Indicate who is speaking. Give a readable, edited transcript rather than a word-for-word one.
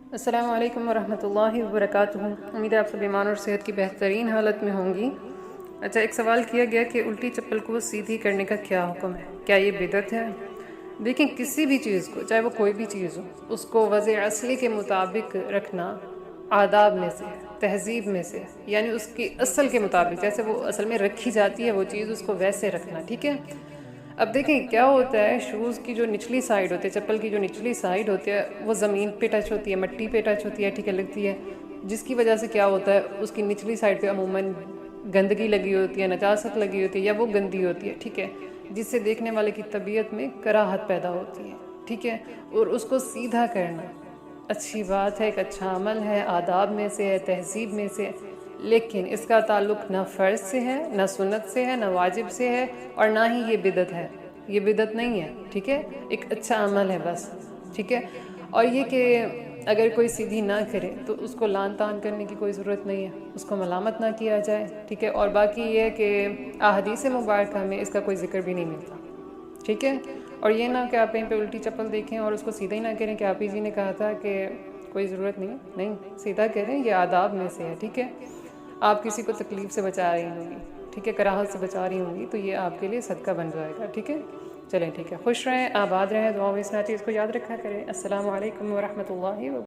Speaker 1: अस्सलामु अलैकुम वरहमतुल्लाहि वबरकातुहू। उम्मीद है आप सब ईमान और सेहत की बेहतरीन हालत में होंगी। अच्छा, एक सवाल किया गया कि उल्टी चप्पल को सीधी करने का क्या हुक्म है, क्या ये बिदअत है? देखें, किसी भी चीज़ को, चाहे वो कोई भी चीज़ हो, उसको वज़े असली के मुताबिक रखना आदाब में से है, तहज़ीब में से है। यानी उसकी असल के मुताबिक, जैसे वो असल में रखी जाती है वो चीज़, उसको वैसे रखना, ठीक है। अब देखें क्या होता है, शूज़ की जो निचली साइड होती है, चप्पल की जो निचली साइड होती है, वो ज़मीन पे टच होती है, मिट्टी पे टच होती है, ठीक है, लगती है, जिसकी वजह से क्या होता है, उसकी निचली साइड पे अमूमन गंदगी लगी होती है, नजासत लगी होती है, या वो गंदी होती है, ठीक है, जिससे देखने वाले की तबीयत में कराहत पैदा होती है, ठीक है। और उसको सीधा करना अच्छी बात है, एक अच्छा अमल है, आदाब में से है, तहज़ीब में से, लेकिन इसका ताल्लुक़ ना फ़र्ज़ से है, ना सुन्नत से है, ना वाजिब से है, और ना ही ये बिदअत है। ये बिदअत नहीं है, ठीक है, एक अच्छा अमल है बस, ठीक है। और ये कि अगर कोई सीधी ना करे तो उसको लान तान करने की कोई ज़रूरत नहीं है, उसको मलामत ना किया जाए, ठीक है। और बाकी ये है कि अहादीस मुबारक में इसका कोई ज़िक्र भी नहीं मिलता, ठीक है। और ये ना कि आप कहीं पे उल्टी चप्पल देखें और उसको सीधा ही ना करें कि आप ही जी ने कहा था कि कोई ज़रूरत नहीं, नहीं, सीधा करें, ये आदाब में से है, ठीक है। आप किसी को तकलीफ़ से बचा रही होंगी, ठीक है, कराहत से बचा रही होंगी, तो ये आपके लिए सदका बन जाएगा, ठीक है। चलें, ठीक है, खुश रहें, आबाद रहें, दुआ में इस चीज़ को याद रखा करें। अस्सलामु अलैकुम वरहमतुल्लाहि व